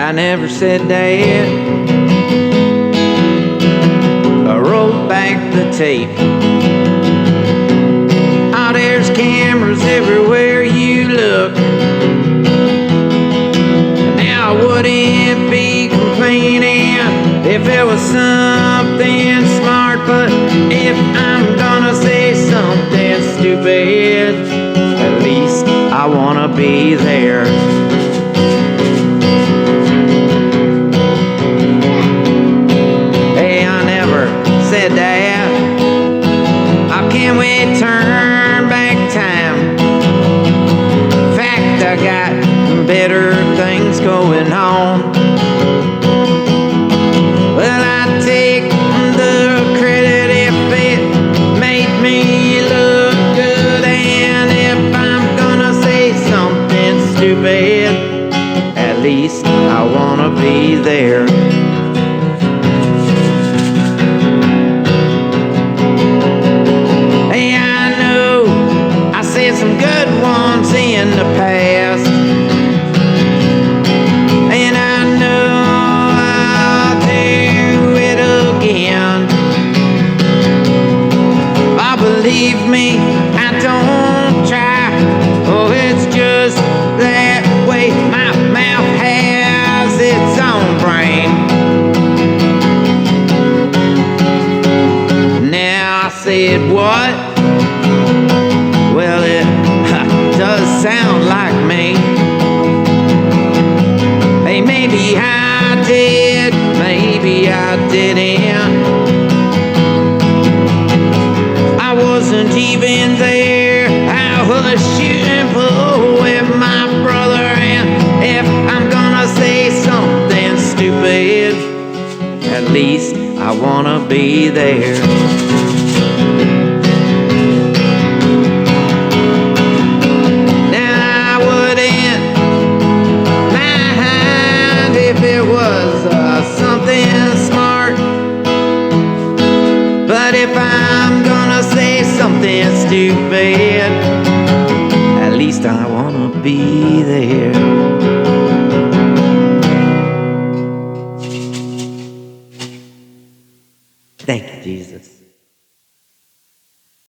I never said that. I rolled back the tape. Oh, there's cameras everywhere you look. Now I wouldn't be complaining if it was something smart, but if I'm gonna say something stupid, at least I wanna be there. Hey, I never said that. How can we turn back time? In fact, I got better things going on. Well, I take the credit if it made me look good, and if I'm gonna say something stupid, at least I wanna be there. Hey, I know I said some good ones in the past, and I know I'll do it again. Oh, believe me, I don't try. Oh, it's just that way. My mouth has its own brain. Now I said what? Well, it does sound like me. Hey, maybe I did, maybe I didn't. I wasn't even there. I was shooting pool with my brother, and if I'm gonna say something stupid, at least I wanna be there. Now I wouldn't mind if it was something smart, but if I'm gonna say something stupid, at least I wanna be there. Thank you, Jesus.